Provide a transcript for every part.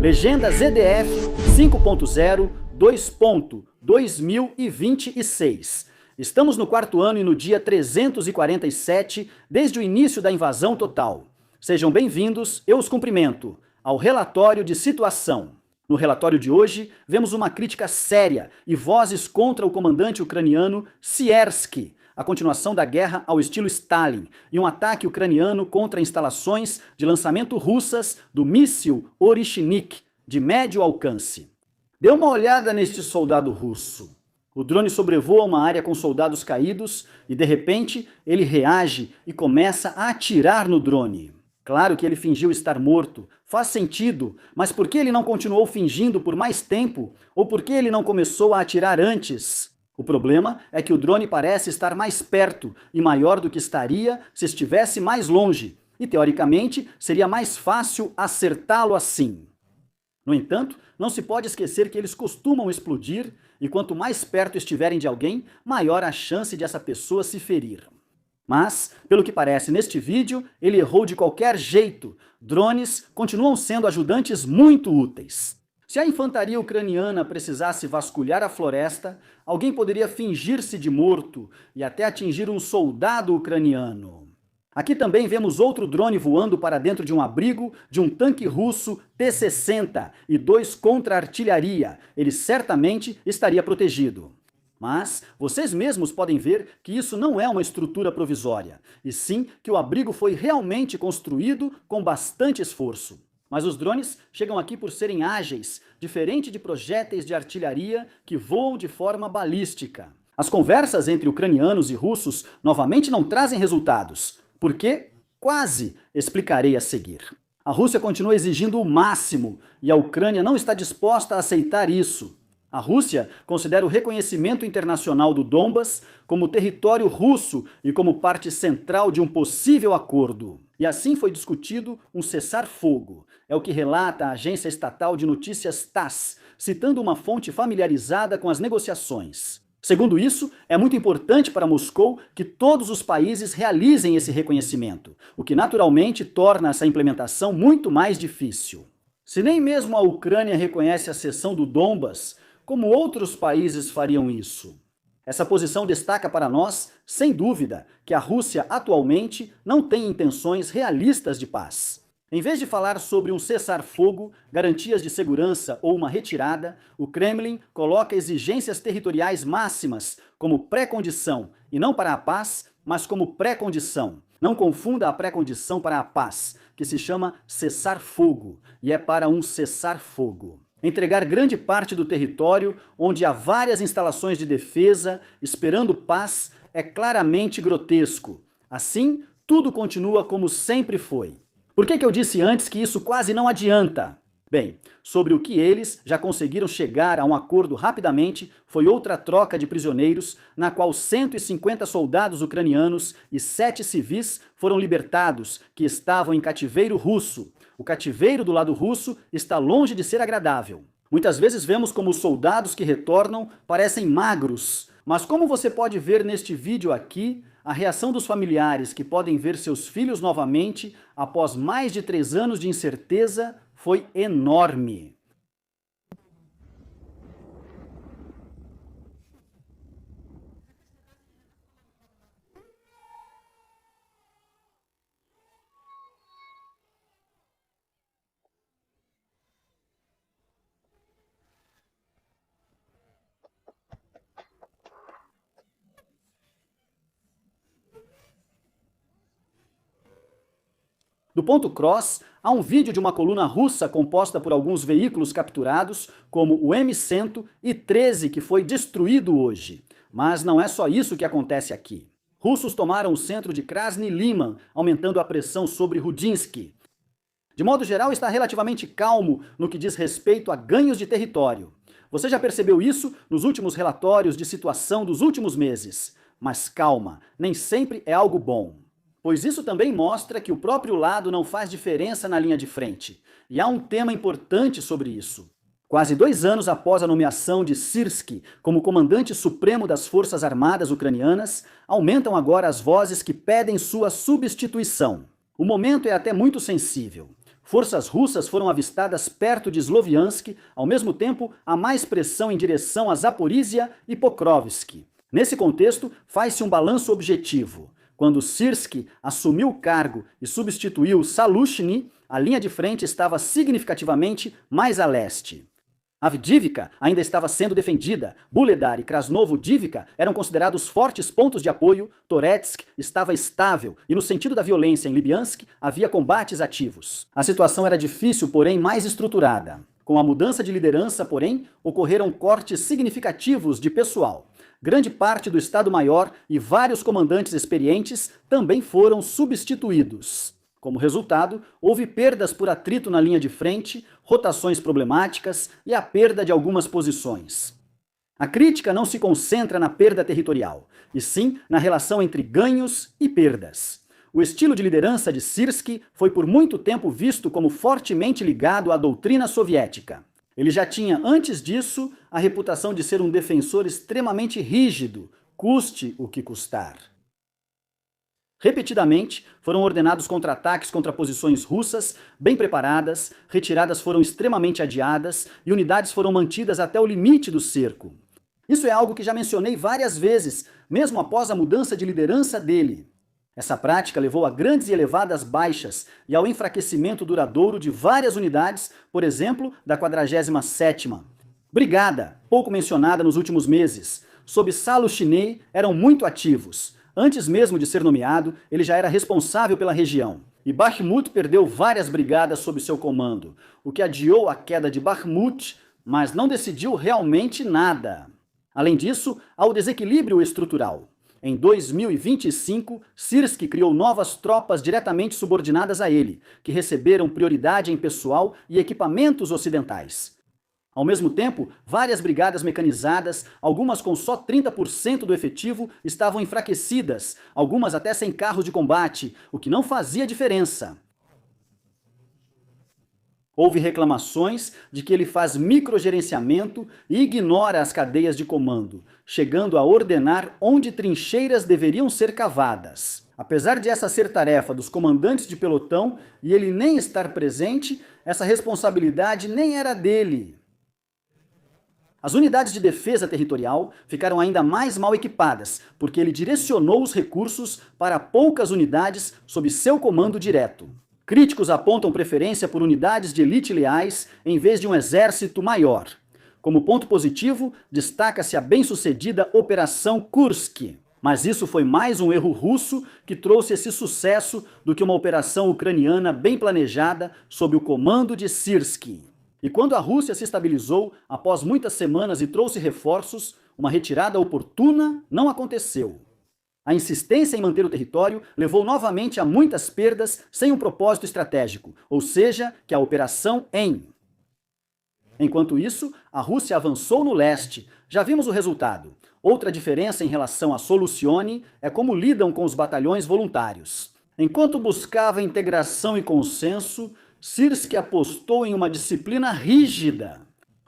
Legenda ZDF 5.0 2.2026. Estamos no quarto ano e no dia 347 desde o início da invasão total. Sejam bem-vindos, eu os cumprimento, ao relatório de situação. No relatório de hoje, vemos uma crítica séria e vozes contra o comandante ucraniano Siersky, a continuação da guerra ao estilo Stalin, e um ataque ucraniano contra instalações de lançamento russas do míssil Oryshnik, de médio alcance. Dê uma olhada neste soldado russo. O drone sobrevoa uma área com soldados caídos e, de repente, ele reage e começa a atirar no drone. Claro que ele fingiu estar morto, faz sentido, mas por que ele não continuou fingindo por mais tempo? Ou por que ele não começou a atirar antes? O problema é que o drone parece estar mais perto e maior do que estaria se estivesse mais longe, e teoricamente seria mais fácil acertá-lo assim. No entanto, não se pode esquecer que eles costumam explodir, e quanto mais perto estiverem de alguém, maior a chance de essa pessoa se ferir. Mas, pelo que parece neste vídeo, ele errou de qualquer jeito. Drones continuam sendo ajudantes muito úteis. Se a infantaria ucraniana precisasse vasculhar a floresta, alguém poderia fingir-se de morto e até atingir um soldado ucraniano. Aqui também vemos outro drone voando para dentro de um abrigo de um tanque russo T-60 e 2 contra-artilharia. Ele certamente estaria protegido. Mas vocês mesmos podem ver que isso não é uma estrutura provisória, e sim que o abrigo foi realmente construído com bastante esforço. Mas os drones chegam aqui por serem ágeis, diferente de projéteis de artilharia que voam de forma balística. As conversas entre ucranianos e russos novamente não trazem resultados. Por quê? Quase explicarei a seguir. A Rússia continua exigindo o máximo, e a Ucrânia não está disposta a aceitar isso. A Rússia considera o reconhecimento internacional do Donbas como território russo e como parte central de um possível acordo. E assim foi discutido um cessar-fogo. É o que relata a agência estatal de notícias TASS, citando uma fonte familiarizada com as negociações. Segundo isso, é muito importante para Moscou que todos os países realizem esse reconhecimento, o que naturalmente torna essa implementação muito mais difícil. Se nem mesmo a Ucrânia reconhece a cessão do Donbas, como outros países fariam isso? Essa posição destaca para nós, sem dúvida, que a Rússia atualmente não tem intenções realistas de paz. Em vez de falar sobre um cessar-fogo, garantias de segurança ou uma retirada, o Kremlin coloca exigências territoriais máximas como pré-condição, e não para a paz, mas como pré-condição. Não confunda a pré-condição para a paz, que se chama cessar-fogo, e é para um cessar-fogo. Entregar grande parte do território, onde há várias instalações de defesa, esperando paz, é claramente grotesco. Assim, tudo continua como sempre foi. Por que eu disse antes que isso quase não adianta? Bem, sobre o que eles já conseguiram chegar a um acordo rapidamente foi outra troca de prisioneiros, na qual 150 soldados ucranianos e 7 civis foram libertados, que estavam em cativeiro russo. O cativeiro do lado russo está longe de ser agradável. Muitas vezes vemos como os soldados que retornam parecem magros, mas como você pode ver neste vídeo aqui, a reação dos familiares que podem ver seus filhos novamente após mais de 3 anos de incerteza foi enorme. Do ponto Cross, há um vídeo de uma coluna russa composta por alguns veículos capturados, como o M100 e 13 que foi destruído hoje. Mas não é só isso que acontece aqui. Russos tomaram o centro de Krasny Liman, aumentando a pressão sobre Rudinsky. De modo geral, está relativamente calmo no que diz respeito a ganhos de território. Você já percebeu isso nos últimos relatórios de situação dos últimos meses. Mas calma, nem sempre é algo bom. Pois isso também mostra que o próprio lado não faz diferença na linha de frente. E há um tema importante sobre isso. Quase 2 anos após a nomeação de Syrskyi como comandante supremo das Forças Armadas ucranianas, aumentam agora as vozes que pedem sua substituição. O momento é até muito sensível. Forças russas foram avistadas perto de Sloviansk, ao mesmo tempo há mais pressão em direção a Zaporizhia e Pokrovsk. Nesse contexto, faz-se um balanço objetivo. Quando Syrskyi assumiu o cargo e substituiu Salushny, a linha de frente estava significativamente mais a leste. Avdiivka ainda estava sendo defendida, Buledar e Krasnovo-Dívka eram considerados fortes pontos de apoio, Toretsk estava estável e no sentido da violência em Libiansk havia combates ativos. A situação era difícil, porém mais estruturada. Com a mudança de liderança, porém, ocorreram cortes significativos de pessoal. Grande parte do Estado-Maior e vários comandantes experientes também foram substituídos. Como resultado, houve perdas por atrito na linha de frente, rotações problemáticas e a perda de algumas posições. A crítica não se concentra na perda territorial, e sim na relação entre ganhos e perdas. O estilo de liderança de Syrskyi foi por muito tempo visto como fortemente ligado à doutrina soviética. Ele já tinha, antes disso, a reputação de ser um defensor extremamente rígido, custe o que custar. Repetidamente, foram ordenados contra-ataques contra posições russas, bem preparadas, retiradas foram extremamente adiadas e unidades foram mantidas até o limite do cerco. Isso é algo que já mencionei várias vezes, mesmo após a mudança de liderança dele. Essa prática levou a grandes e elevadas baixas e ao enfraquecimento duradouro de várias unidades, por exemplo, da 47ª Brigada, pouco mencionada nos últimos meses. Sob Salushny, eram muito ativos. Antes mesmo de ser nomeado, ele já era responsável pela região. E Bakhmut perdeu várias brigadas sob seu comando, o que adiou a queda de Bakhmut, mas não decidiu realmente nada. Além disso, há o desequilíbrio estrutural. Em 2025, Syrskyi criou novas tropas diretamente subordinadas a ele, que receberam prioridade em pessoal e equipamentos ocidentais. Ao mesmo tempo, várias brigadas mecanizadas, algumas com só 30% do efetivo, estavam enfraquecidas, algumas até sem carros de combate, o que não fazia diferença. Houve reclamações de que ele faz microgerenciamento e ignora as cadeias de comando, chegando a ordenar onde trincheiras deveriam ser cavadas. Apesar de essa ser tarefa dos comandantes de pelotão e ele nem estar presente, essa responsabilidade nem era dele. As unidades de defesa territorial ficaram ainda mais mal equipadas, porque ele direcionou os recursos para poucas unidades sob seu comando direto. Críticos apontam preferência por unidades de elite leais em vez de um exército maior. Como ponto positivo, destaca-se a bem-sucedida Operação Kursk. Mas isso foi mais um erro russo que trouxe esse sucesso do que uma operação ucraniana bem planejada sob o comando de Syrskyi. E quando a Rússia se estabilizou após muitas semanas e trouxe reforços, uma retirada oportuna não aconteceu. A insistência em manter o território levou novamente a muitas perdas sem um propósito estratégico, ou seja, que a operação em. Enquanto isso, a Rússia avançou no leste. Já vimos o resultado. Outra diferença em relação a Solucione é como lidam com os batalhões voluntários. Enquanto buscava integração e consenso, Syrskyi apostou em uma disciplina rígida.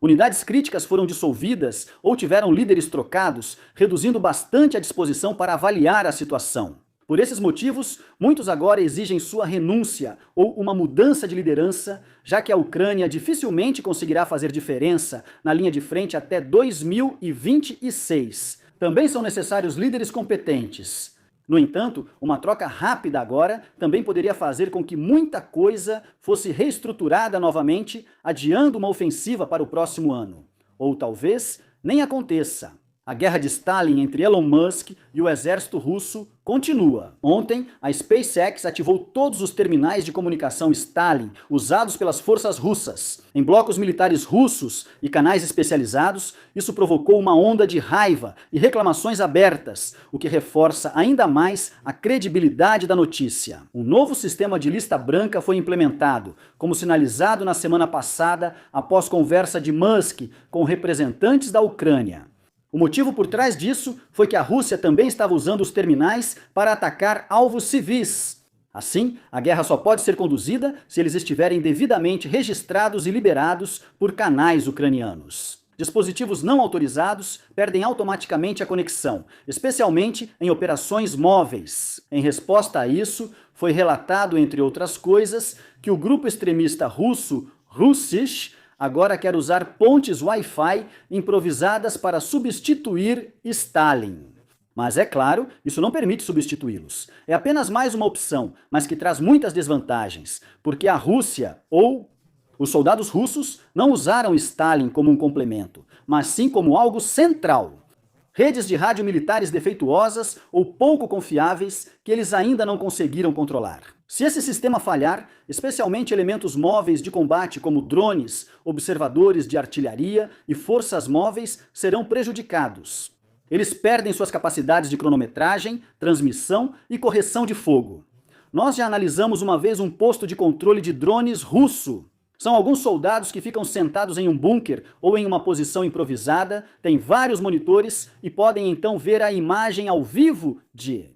Unidades críticas foram dissolvidas ou tiveram líderes trocados, reduzindo bastante a disposição para avaliar a situação. Por esses motivos, muitos agora exigem sua renúncia ou uma mudança de liderança, já que a Ucrânia dificilmente conseguirá fazer diferença na linha de frente até 2026. Também são necessários líderes competentes. No entanto, uma troca rápida agora também poderia fazer com que muita coisa fosse reestruturada novamente, adiando uma ofensiva para o próximo ano. Ou talvez nem aconteça. A guerra de Stalin entre Elon Musk e o exército russo continua. Ontem, a SpaceX ativou todos os terminais de comunicação Stalin usados pelas forças russas. Em blocos militares russos e canais especializados, isso provocou uma onda de raiva e reclamações abertas, o que reforça ainda mais a credibilidade da notícia. Um novo sistema de lista branca foi implementado, como sinalizado na semana passada após conversa de Musk com representantes da Ucrânia. O motivo por trás disso foi que a Rússia também estava usando os terminais para atacar alvos civis. Assim, a guerra só pode ser conduzida se eles estiverem devidamente registrados e liberados por canais ucranianos. Dispositivos não autorizados perdem automaticamente a conexão, especialmente em operações móveis. Em resposta a isso, foi relatado, entre outras coisas, que o grupo extremista russo Russisch agora quer usar pontes Wi-Fi improvisadas para substituir Stalin. Mas é claro, isso não permite substituí-los. É apenas mais uma opção, mas que traz muitas desvantagens, porque a Rússia ou os soldados russos não usaram Stalin como um complemento, mas sim como algo central. Redes de rádio militares defeituosas ou pouco confiáveis que eles ainda não conseguiram controlar. Se esse sistema falhar, especialmente elementos móveis de combate como drones, observadores de artilharia e forças móveis serão prejudicados. Eles perdem suas capacidades de cronometragem, transmissão e correção de fogo. Nós já analisamos uma vez um posto de controle de drones russo. São alguns soldados que ficam sentados em um bunker ou em uma posição improvisada, têm vários monitores e podem então ver a imagem ao vivo de...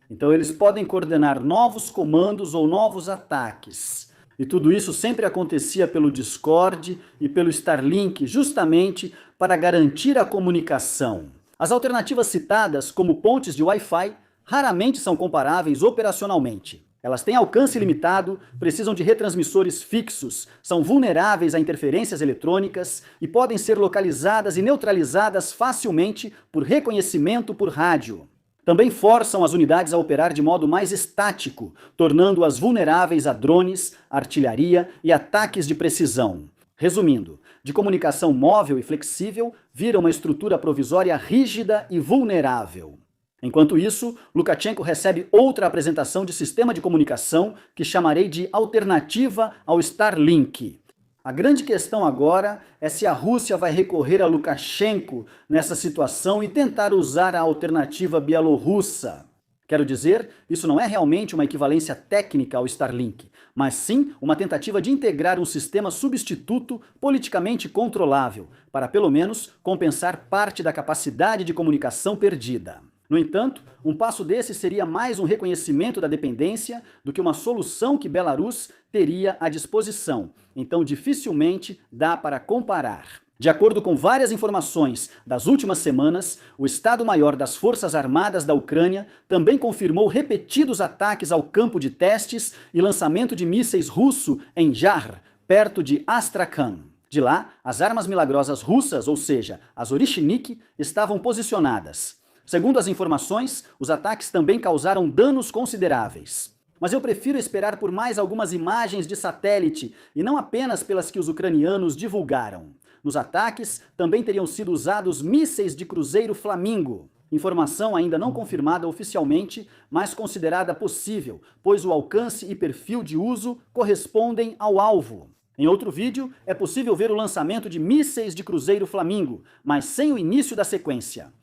Então eles podem coordenar novos comandos ou novos ataques. E tudo isso sempre acontecia pelo Discord e pelo Starlink, justamente para garantir a comunicação. As alternativas citadas, como pontes de Wi-Fi, raramente são comparáveis operacionalmente. Elas têm alcance limitado, precisam de retransmissores fixos, são vulneráveis a interferências eletrônicas e podem ser localizadas e neutralizadas facilmente por reconhecimento por rádio. Também forçam as unidades a operar de modo mais estático, tornando-as vulneráveis a drones, artilharia e ataques de precisão. Resumindo, de comunicação móvel e flexível, vira uma estrutura provisória rígida e vulnerável. Enquanto isso, Lukashenko recebe outra apresentação de sistema de comunicação que chamarei de alternativa ao Starlink. A grande questão agora é se a Rússia vai recorrer a Lukashenko nessa situação e tentar usar a alternativa bielorrussa. Quero dizer, isso não é realmente uma equivalência técnica ao Starlink, mas sim uma tentativa de integrar um sistema substituto politicamente controlável, para pelo menos compensar parte da capacidade de comunicação perdida. No entanto, um passo desse seria mais um reconhecimento da dependência do que uma solução que Belarus teria à disposição, então dificilmente dá para comparar. De acordo com várias informações das últimas semanas, o Estado-Maior das Forças Armadas da Ucrânia também confirmou repetidos ataques ao campo de testes e lançamento de mísseis russo em Jar, perto de Astrakhan. De lá, as armas milagrosas russas, ou seja, as Orishnik, estavam posicionadas. Segundo as informações, os ataques também causaram danos consideráveis. Mas eu prefiro esperar por mais algumas imagens de satélite e não apenas pelas que os ucranianos divulgaram. Nos ataques também teriam sido usados mísseis de cruzeiro Flamingo. Informação ainda não confirmada oficialmente, mas considerada possível, pois o alcance e perfil de uso correspondem ao alvo. Em outro vídeo, é possível ver o lançamento de mísseis de cruzeiro Flamingo, mas sem o início da sequência.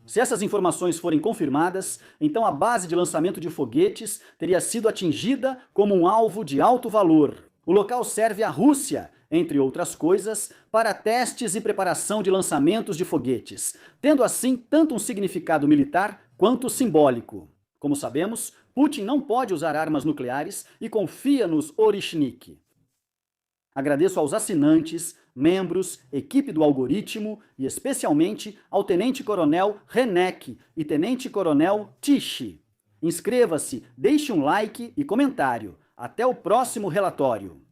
Se essas informações forem confirmadas, então a base de lançamento de foguetes teria sido atingida como um alvo de alto valor. O local serve à Rússia, entre outras coisas, para testes e preparação de lançamentos de foguetes, tendo assim tanto um significado militar quanto simbólico. Como sabemos, Putin não pode usar armas nucleares e confia nos Orishnik. Agradeço aos assinantes, membros, equipe do algoritmo e especialmente ao Tenente-Coronel Renek e Tenente-Coronel Tishi. Inscreva-se, deixe um like e comentário. Até o próximo relatório.